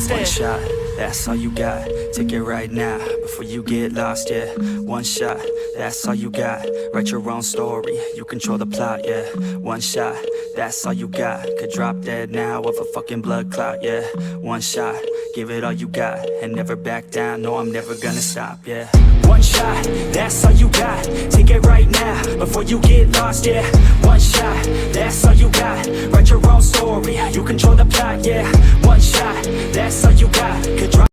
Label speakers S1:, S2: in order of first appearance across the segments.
S1: instead.
S2: One shot, that's all you got. Take it right now, before you get lost, yeah. One shot, that's all you got. Write your own story, you control the plot, yeah. One shot, that's all you got. Could drop dead now of a fucking blood clot, yeah. One shot, give it all you got. And never back down, no, I'm never gonna stop, yeah. One shot, that's all you got. Take it right now, before you get lost, yeah. One shot, that's all you got. Write your own story, you control the plot, yeah. One shot, that's all you got. Could drop.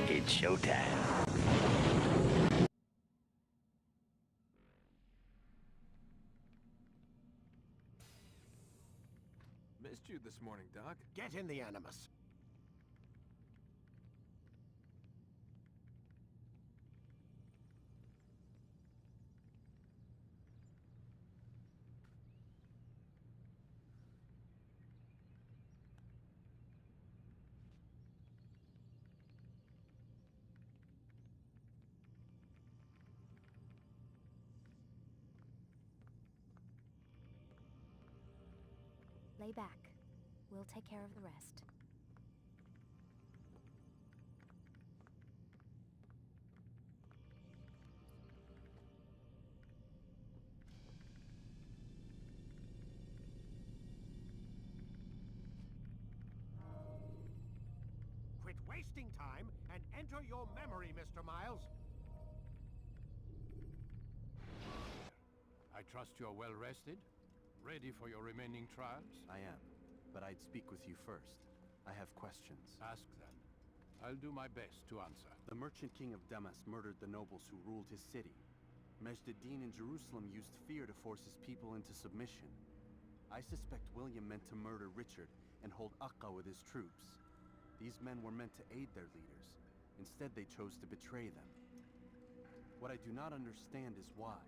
S2: It's showtime.
S3: Missed you this morning, Doc.
S4: Get in the Animus.
S5: Lay back. We'll take care of the rest.
S4: Quit wasting time and enter your memory, Mr. Miles.
S3: I trust you're well rested? Ready for your remaining trials?
S6: I am, but I'd speak with you first. I have questions.
S3: Ask then. I'll do my best to answer.
S6: The merchant king of Damas murdered the nobles who ruled his city. Majd-ad-Din in Jerusalem used fear to force his people into submission. I suspect William meant to murder Richard and hold Acre with his troops. These men were meant to aid their leaders. Instead, they chose to betray them. What I do not understand is why.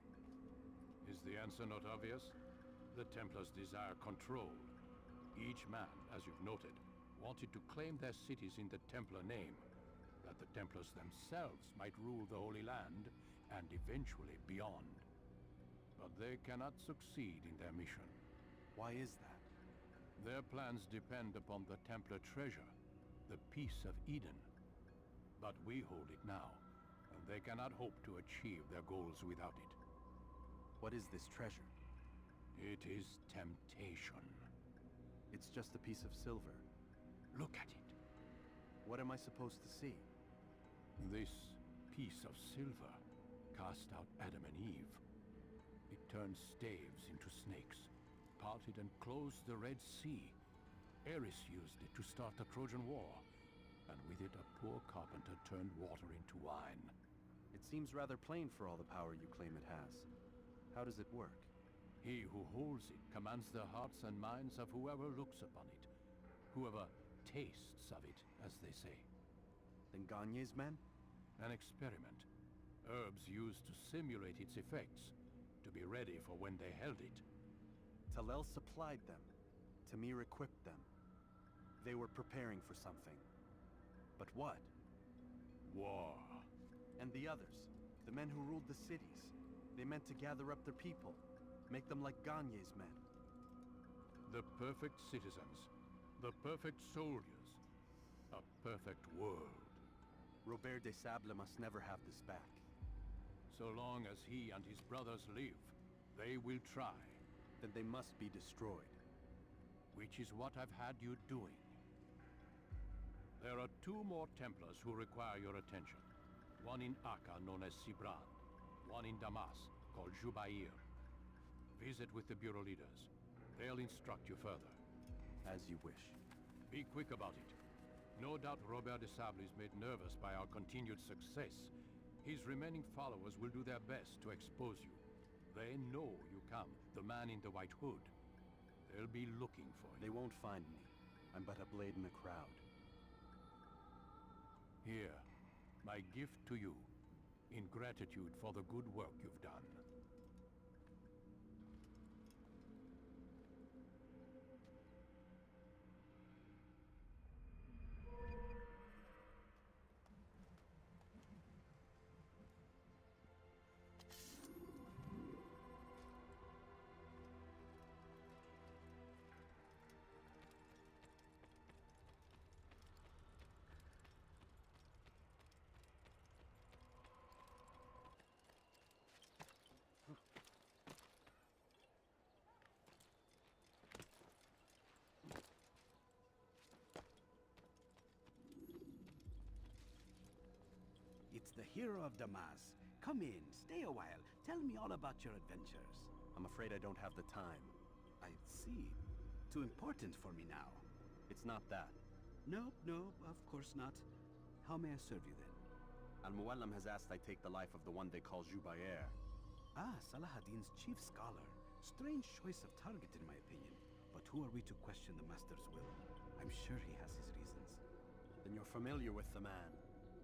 S3: Is the answer not obvious? The Templars desire control. Each man, as you've noted, wanted to claim their cities in the Templar name, that the Templars themselves might rule the Holy Land, and eventually beyond. But they cannot succeed in their mission.
S6: Why is that?
S3: Their plans depend upon the Templar treasure, the Peace of Eden. But we hold it now, and they cannot hope to achieve their goals without it.
S6: What is this treasure?
S3: It is temptation.
S6: It's just a piece of silver.
S3: Look at it.
S6: What am I supposed to see?
S3: This piece of silver cast out Adam and Eve. It turned staves into snakes, parted and closed the Red Sea. Ares used it to start the Trojan War, and with it a poor carpenter turned water into wine.
S6: It seems rather plain for all the power you claim it has. How does it work?
S3: He who holds it commands the hearts and minds of whoever looks upon it, whoever tastes of it, as they say.
S6: Then Gagne's men?
S3: An experiment. Herbs used to simulate its effects, to be ready for when they held it.
S6: Talel supplied them. Tamir equipped them. They were preparing for something. But what?
S3: War.
S6: And the others, the men who ruled the cities, they meant to gather up their people, make them like Gagne's men.
S3: The perfect citizens, the perfect soldiers, a perfect world.
S6: Robert de Sable must never have this back.
S3: So long as he and his brothers live, they will try.
S6: Then they must be destroyed.
S3: Which is what I've had you doing. There are two more Templars who require your attention. One in Acre, known as Sibran. One in Damas, called Jubair. Visit with the Bureau leaders. They'll instruct you further.
S6: As you wish.
S3: Be quick about it. No doubt Robert de Sable is made nervous by our continued success. His remaining followers will do their best to expose you. They know you come, the man in the white hood. They'll be looking for you.
S6: They won't find me. I'm but a blade in the crowd.
S3: Here, my gift to you, in gratitude for the good work you've done.
S1: it's the hero of Damas. Come in, stay a while. Tell me all about your adventures.
S6: I'm afraid I don't have the time.
S1: I see. Too important for me now.
S6: It's not that.
S1: Nope, of course not. How may I serve you then?
S6: Al-Muallim has asked I take the life of the one they call Jubayr.
S1: Ah, Salahadin's chief scholar. Strange choice of target in my opinion. But who are we to question the master's will? I'm sure he has his reasons.
S6: Then you're familiar with the man.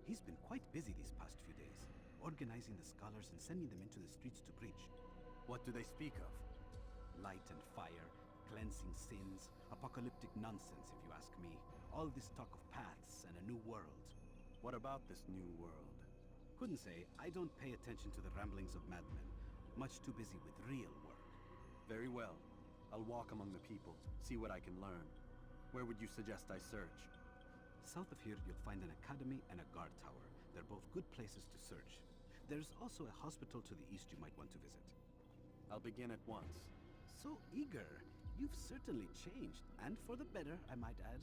S1: He's been quite busy these past few days, organizing the scholars and sending them into the streets to preach.
S6: What do they speak of?
S1: Light and fire, cleansing sins, apocalyptic nonsense if you ask me. All this talk of paths and a new world.
S6: What about this new world?
S1: Couldn't say. I don't pay attention to the ramblings of madmen. Much too busy with real work.
S6: Very well. I'll walk among the people, see what I can learn. Where would you suggest I search?
S1: South of here, you'll find an academy and a guard tower. They're both good places to search. There's also a hospital to the east you might want to visit.
S6: I'll begin at once.
S1: So eager. You've certainly changed, and for the better, I might add.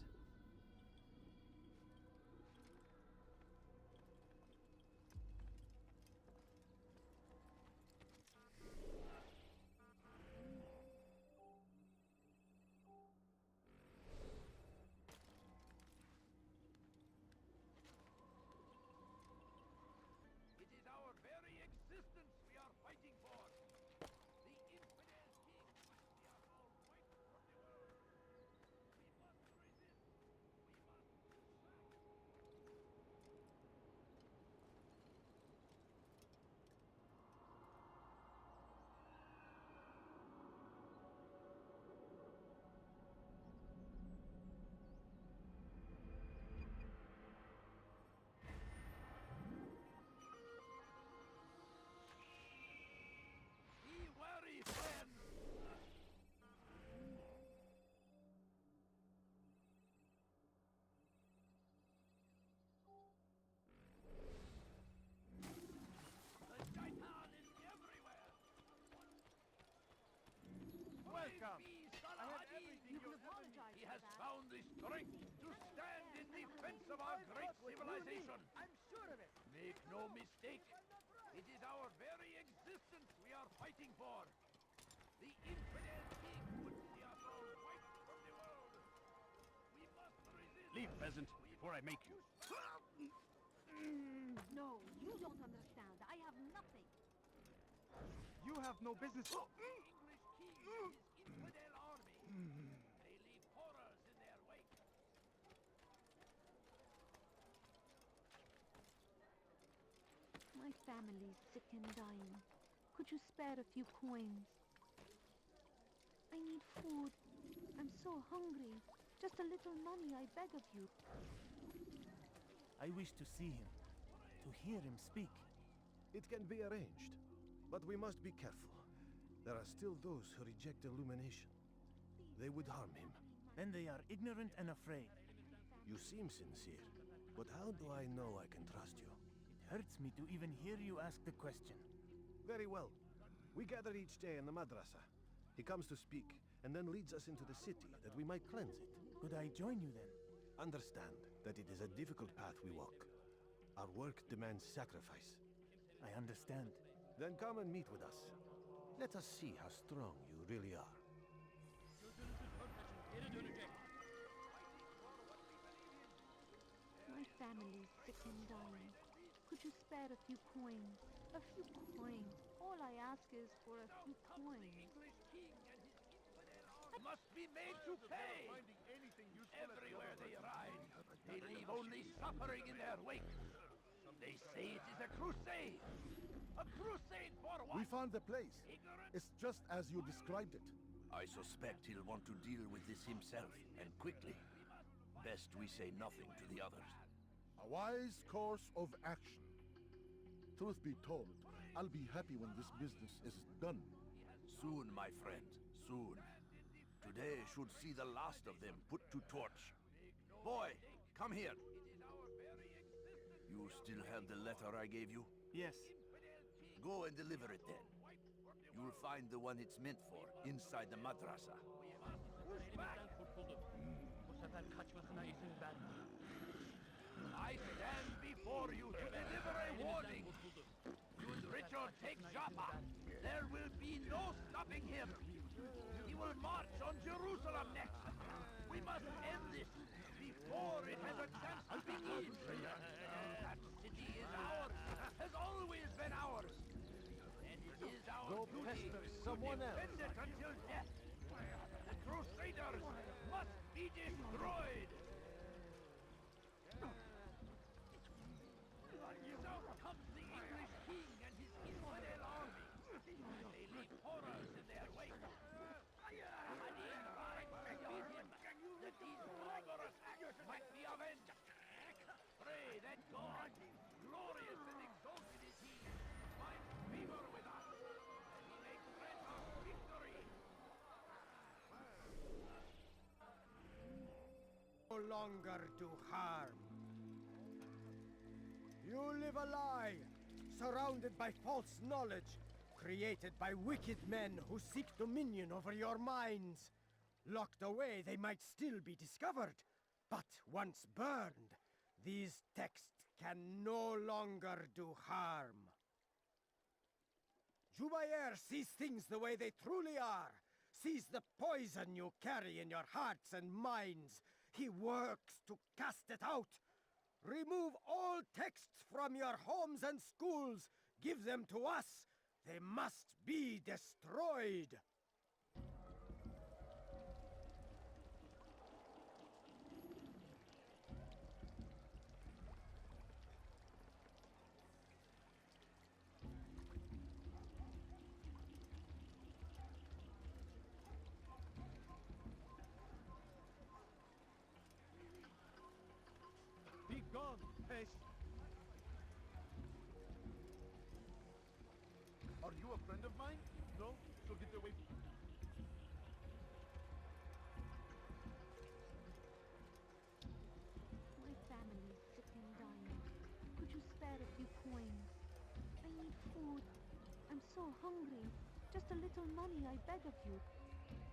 S4: It is our very existence we are fighting for. The infidel king which we are all waiting for the world. We must resist. We must be wary, friends. The shaitan is everywhere. Welcome. I have everything you
S5: apologize
S4: He
S5: for
S4: has
S5: that.
S4: found the strength to stand in defense of our great civilization.
S7: I'm sure of it.
S4: Make no mistake. It is our very existence we are fighting for. The infidel king would see us all wiped from the world. We must resist.
S7: Leave, peasant, before I make you.
S5: No, you don't understand. I have nothing.
S7: You have no business.
S4: The English king and his infidel army. They leave horrors in their wake.
S5: My family's sick and dying. Could you spare a few coins? I need food. I'm so hungry. Just a little money, I beg of you.
S8: I wish to see him, to hear him speak.
S9: It can be arranged, but we must be careful. There are still those who reject illumination. They would harm him.
S8: Then they are ignorant and afraid.
S9: You seem sincere, but how do I know I can trust you?
S8: It hurts me to even hear you ask the question.
S9: Very well. We gather each day in the madrasa. He comes to speak, and then leads us into the city, that we might cleanse it.
S8: Could I join you then?
S9: Understand that it is a difficult path we walk. Our work demands sacrifice.
S8: I understand.
S9: Then come and meet with us. Let us see how strong you really are.
S5: My family's sick and dying. Could you spare a few coins? A few coins. All I ask is for a few coins.
S4: English king and his infidel army must be made to pay. Everywhere they ride, they leave only suffering in their wake. They say it is a crusade. A crusade for what?
S10: We found the place.
S4: Ignorance?
S10: It's just as you described it.
S11: I suspect he'll want to deal with this himself, and quickly. Best we say nothing to the others.
S10: A wise course of action. Truth be told, I'll be happy when this business is done.
S11: Soon, my friend, soon. Today should see the last of them put to torch. Boy, come here. You still have the letter I gave you?
S8: Yes.
S11: Go and deliver it then. You'll find the one it's meant for inside the madrasa.
S4: I stand before you to deliver a take Jaffa, there will be no stopping him. He will march on Jerusalem next. We must end this before it has a chance to begin. That city is ours, has always been ours. And it is our
S9: Go
S4: duty
S9: pester
S4: to
S9: someone
S4: defend
S9: else.
S4: it until death. The Crusaders must be destroyed. So comes the English king and his infidel army. They leave horrors in their wake. Saladin rides to beat him, that these barbarous acts might be avenged. Pray that God, glorious and exalted is he, finds favor with us, and he may grant us victory.
S12: No longer do harm. You live a lie, surrounded by false knowledge, created by wicked men who seek dominion over your minds. Locked away, they might still be discovered, but once burned, these texts can no longer do harm. Jubair sees things the way they truly are, sees the poison you carry in your hearts and minds. He works to cast it out. Remove all texts from your homes and schools. Give them to us. They must be destroyed.
S7: Be gone, pest!
S10: Are you a friend of mine? No? So get away.
S5: My family's sick and dying. Could you spare a few coins? I need food. I'm so hungry. Just a little money, I beg of you.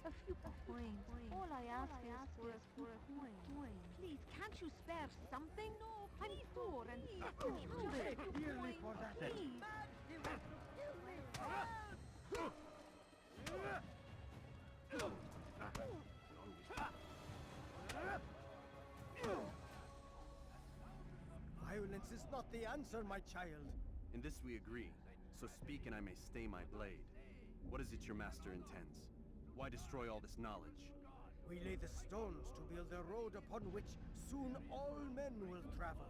S5: A few coins. All I ask is for a few coins. Please, can't you spare something? No, I'm poor and hungry.
S12: Dearly for that.
S5: Please.
S12: Violence is not the answer, my child.
S6: In this we agree, so speak and I may stay my blade. What is it your master intends? Why destroy all this knowledge?
S12: We lay the stones to build a road upon which soon all men will travel.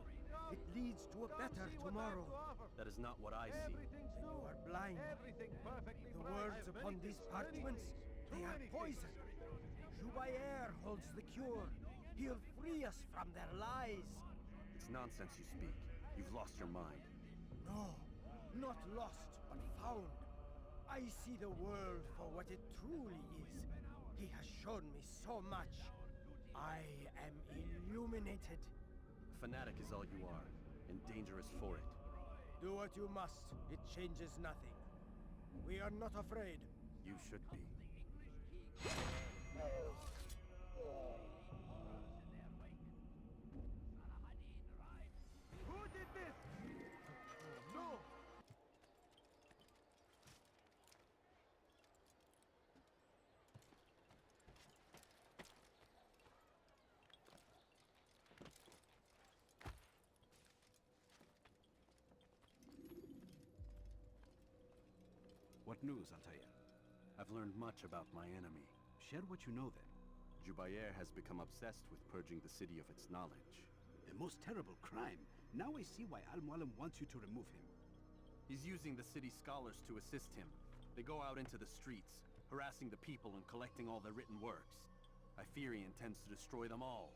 S12: It leads to a better tomorrow.
S6: That is not what I see.
S12: Then you are blind. The words upon these parchments, they are poison. Jubair holds the cure. He'll free us from their lies.
S6: It's nonsense you speak. You've lost your mind.
S12: No, not lost, but found. I see the world for what it truly is. He has shown me so much. I am illuminated.
S6: A fanatic is all you are, and dangerous for it.
S12: Do what you must. It changes nothing. We are not afraid.
S6: You should be.
S7: Who did this? No!
S1: What news, Altaïr?
S6: I've learned much about my enemy.
S1: Share what you know then.
S6: Jubair has become obsessed with purging the city of its knowledge.
S1: A most terrible crime. Now I see why Al-Mualim wants you to remove him.
S6: He's using the city scholars to assist him. They go out into the streets, harassing the people and collecting all their written works. I fear he intends to destroy them all.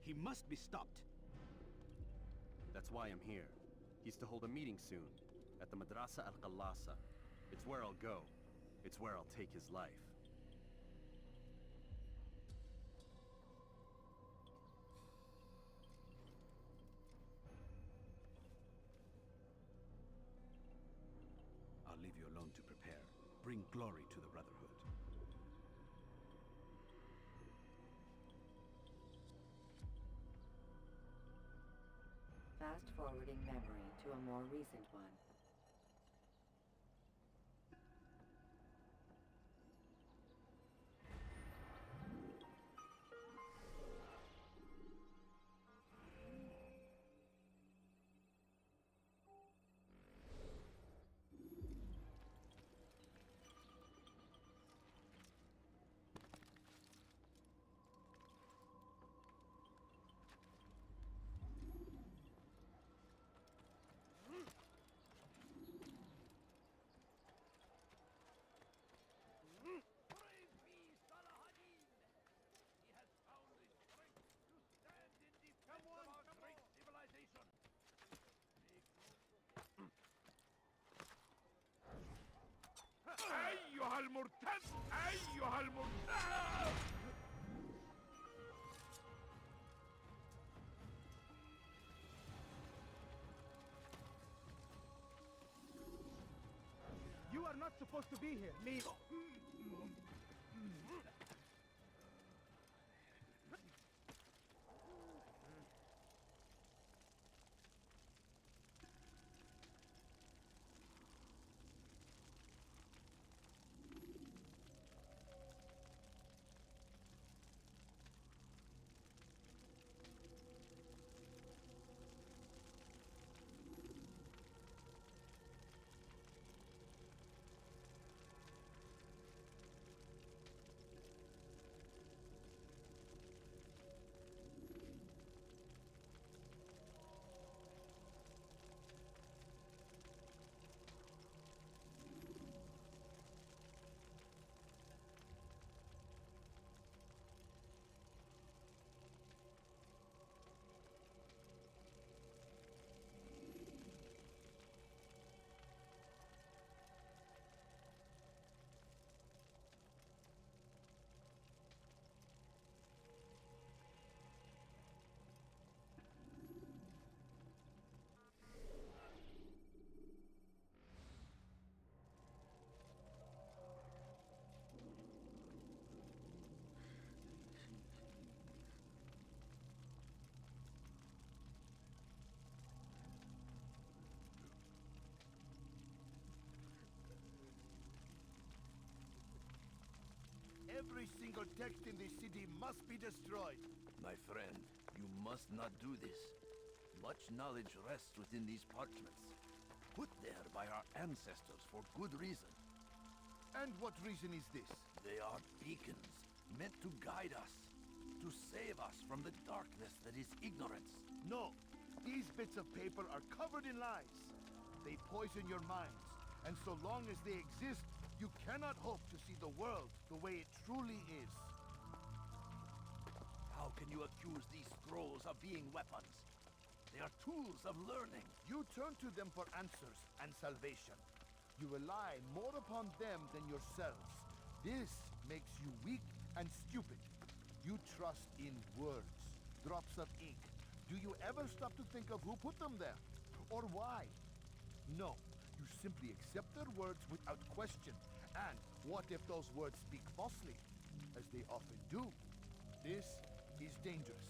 S1: He must be stopped.
S6: That's why I'm here. He's to hold a meeting soon, at the Madrasa al-Qallasa. It's where I'll go. It's where I'll take his life.
S1: I'll leave you alone to prepare. Bring glory to the Brotherhood.
S13: Fast-forwarding memory to a more recent one.
S7: supposed to be here? Leave.
S11: Every single text in this city must be destroyed. My friend, you must not do this. Much knowledge rests within these parchments, put there by our ancestors for good reason.
S10: And what reason is this?
S11: They are beacons, meant to guide us, to save us from the darkness that is ignorance.
S10: No, these bits of paper are covered in lies. They poison your minds, and so long as they exist, you cannot hope to see the world the way it truly is.
S11: How can you accuse these scrolls of being weapons? They are tools of learning.
S10: You turn to them for answers and salvation. You rely more upon them than yourselves. This makes you weak and stupid. You trust in words, drops of ink. Do you ever stop to think of who put them there? Or why? No, you simply accept their words without question. And what if those words speak falsely, as they often do? This is dangerous.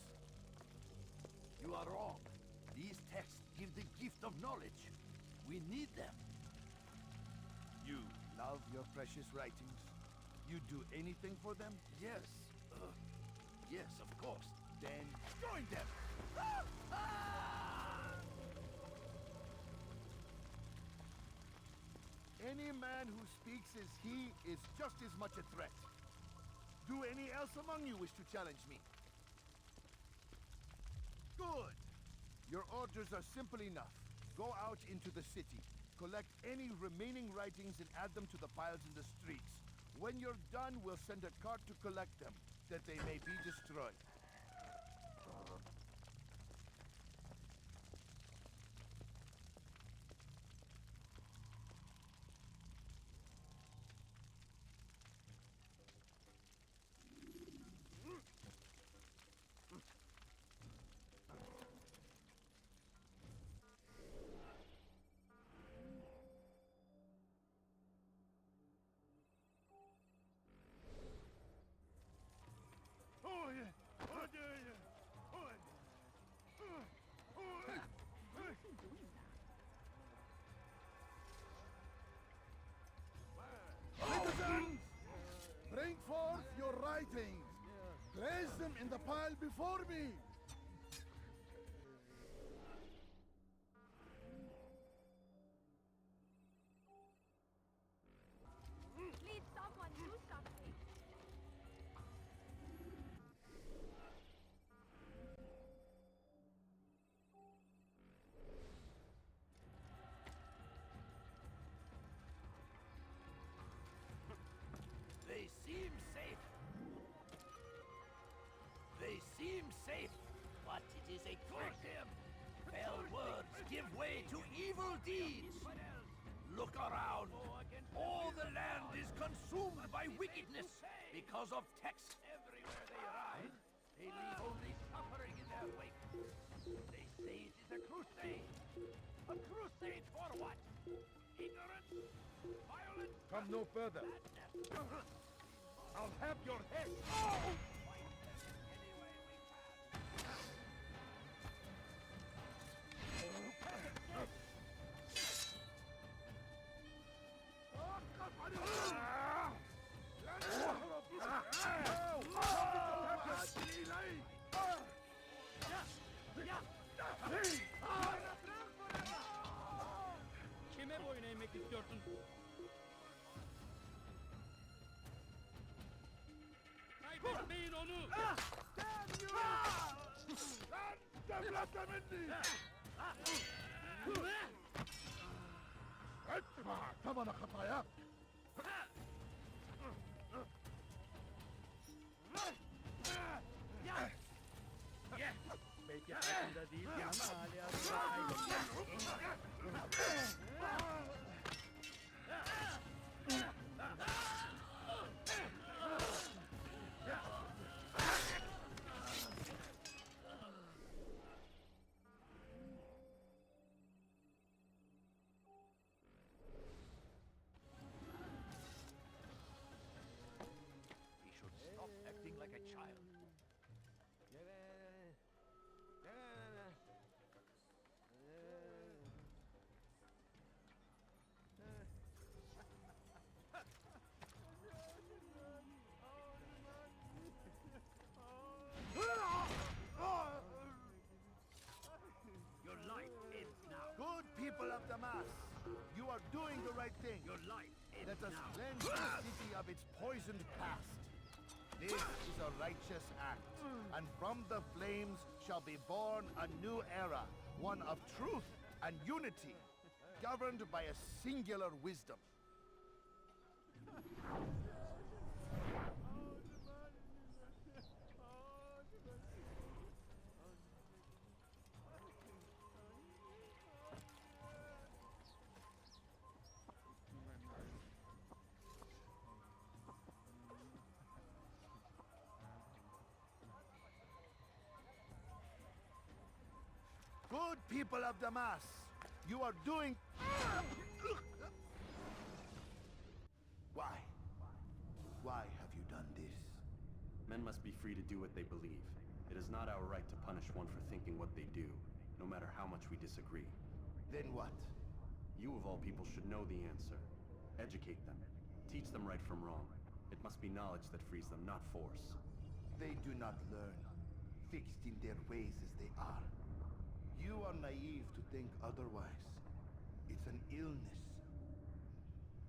S11: You are wrong. These texts give the gift of knowledge. We need them.
S10: You love your precious writings? You'd do anything for them?
S11: Yes. Yes, of course.
S10: Then join them! Any man who speaks as he is just as much a threat. Do any else among you wish to challenge me? Good! Your orders are simple enough. Go out into the city, collect any remaining writings and add them to the piles in the streets. When you're done, we'll send a cart to collect them, that they may be destroyed. Citizens, bring forth your writings. Place them in the pile before me.
S5: Please, someone do something.
S11: They seem safe. They seem safe, but it is a trick. Fell words give way to evil deeds. Look around. All the land is consumed by wickedness because of text.
S4: Everywhere they ride, they leave only suffering in their wake. They say it is a crusade. A crusade for what? ignorance, violence.
S7: Come no further. I'll have your head.
S8: Kime boyun eğmek istiyorsun? Kaybetmeyin onu!
S7: ادفع ثمن خطاياك.
S8: Belki farkında değilsin ama hala kaybetmeyin.
S4: He should stop acting like a child. Your life ends now.
S10: Good people of Damascus, you are doing the right thing.
S4: Your life ends
S10: Let us
S4: now.
S10: cleanse the city of its poisoned past. This is a righteous act, and from the flames shall be born a new era, one of truth and unity, governed by a singular wisdom. Good people of Damascus, you are doing... Why? Why have you done this?
S6: Men must be free to do what they believe. It is not our right to punish one for thinking what they do, no matter how much we disagree.
S10: Then what?
S6: You of all people should know the answer. Educate them. Teach them right from wrong. It must be knowledge that frees them, not force.
S10: They do not learn, fixed in their ways as they are. You are naive to think otherwise. It's an illness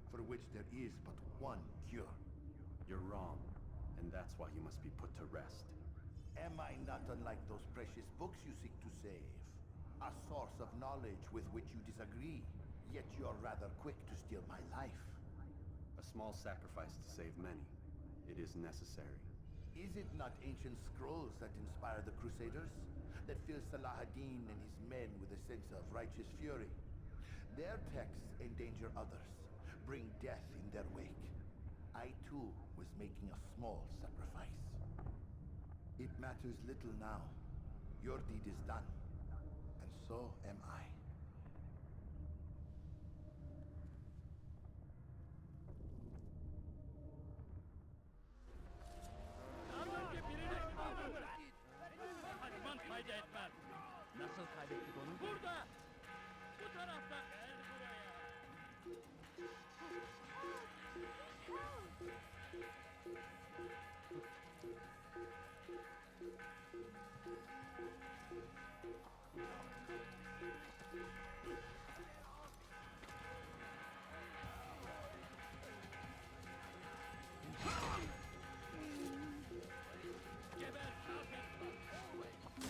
S10: for which there is but one cure.
S6: You're wrong, and that's why you must be put to rest.
S10: Am I not unlike those precious books you seek to save? A source of knowledge with which you disagree, yet you're rather quick to steal my life.
S6: A small sacrifice to save many. It is necessary.
S10: Is it not ancient scrolls that inspire the Crusaders? That fill Salah ad-Din and his men with a sense of righteous fury? Their texts endanger others, bring death in their wake. I too was making a small sacrifice. It matters little now. Your deed is done, and so am I.
S8: Daha önce birini öldürdü. Haçman fayda etmez. Nasıl kaybettik onu? Burada! Bu tarafta! Gel buraya! Geber kafir!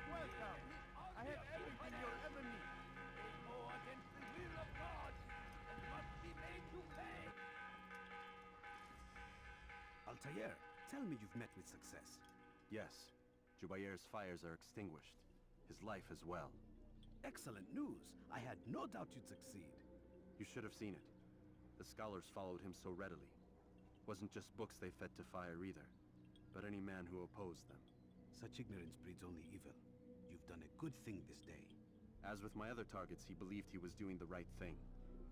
S7: Welcome. I have everything you'll ever need.
S4: They go against the will of God and must be made to pay.
S1: Altaïr, tell me you've met with success.
S6: Yes. Jubayr's fires are extinguished. His life as well.
S1: Excellent news. I had no doubt you'd succeed.
S6: You should have seen it. The scholars followed him so readily. Wasn't just books they fed to fire either, but any man who opposed them.
S1: Such ignorance breeds only evil. You've done a good thing this day.
S6: As with my other targets, he believed he was doing the right thing,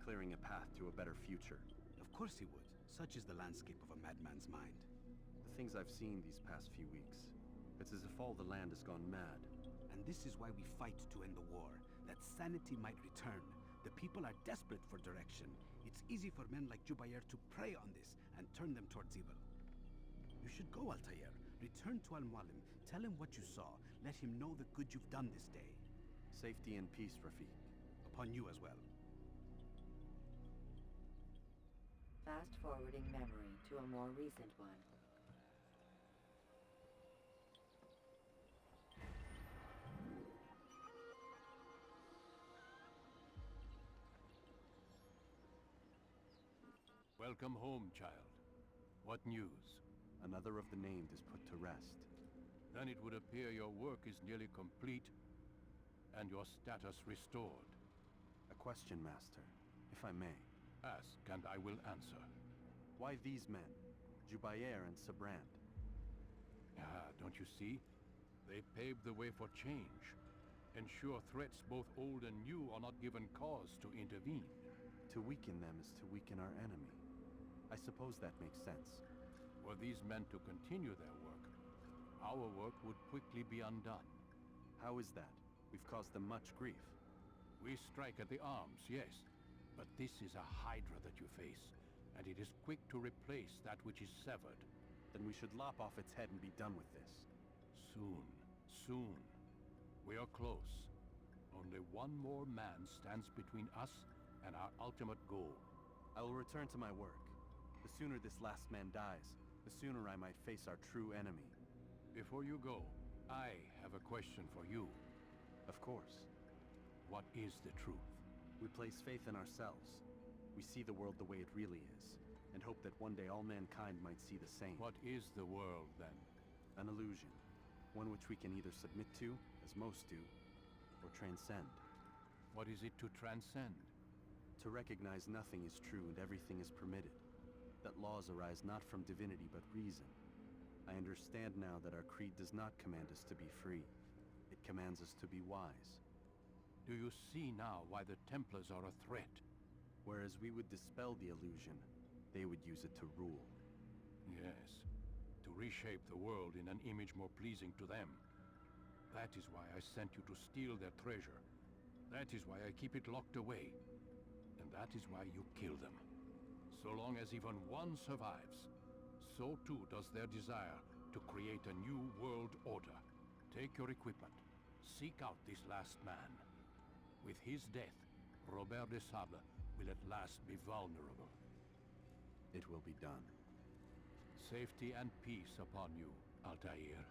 S6: clearing a path to a better future.
S1: Of course he would. Such is the landscape of a madman's mind.
S6: The things I've seen these past few weeks, it's as if all the land has gone mad.
S1: And this is why we fight to end the war, that sanity might return. The people are desperate for direction. It's easy for men like Jubayr to prey on this and turn them towards evil. You should go, Altaïr. Return to Al-Mualim. Tell him what you saw. Let him know the good you've done this day.
S6: Safety and peace, Rafiq.
S1: Upon you as well.
S13: Fast-forwarding memory to a more recent one.
S3: Welcome home, child. What news?
S6: Another of the named is put to rest.
S3: Then it would appear your work is nearly complete and your status restored.
S6: A question, Master, if I may.
S3: Ask, and I will answer.
S6: Why these men? Jubayr and Sabrand.
S3: Ah, don't you see? They paved the way for change. Ensure threats both old and new are not given cause to intervene.
S6: To weaken them is to weaken our enemy. I suppose that makes sense.
S3: Were these men to continue their work, our work would quickly be undone.
S6: How is that? We've caused them much grief.
S3: We strike at the arms, yes. But this is a hydra that you face, and it is quick to replace that which is severed.
S6: Then we should lop off its head and be done with this.
S3: Soon, soon. We are close. Only one more man stands between us and our ultimate goal.
S6: I will return to my work. The sooner this last man dies, the sooner I might face our true enemy.
S3: Before you go, I have a question for you.
S6: Of course.
S3: What is the truth?
S6: We place faith in ourselves. We see the world the way it really is, and hope that one day all mankind might see the same.
S3: What is the world, then?
S6: An illusion. One which we can either submit to, as most do, or transcend.
S3: What is it to transcend?
S6: To recognize nothing is true and everything is permitted. That laws arise not from divinity but reason. I understand now that our creed does not command us to be free. It commands us to be wise.
S3: Do you see now why the Templars are a threat?
S6: Whereas we would dispel the illusion, they would use it to rule.
S3: Yes, to reshape the world in an image more pleasing to them. That is why I sent you to steal their treasure. That is why I keep it locked away. And that is why you kill them. So long as even one survives, so too does their desire to create a new world order. Take your equipment. Seek out this last man. With his death, Robert de Sable will at last be vulnerable.
S6: It will be done.
S3: Safety and peace upon you, Altaïr.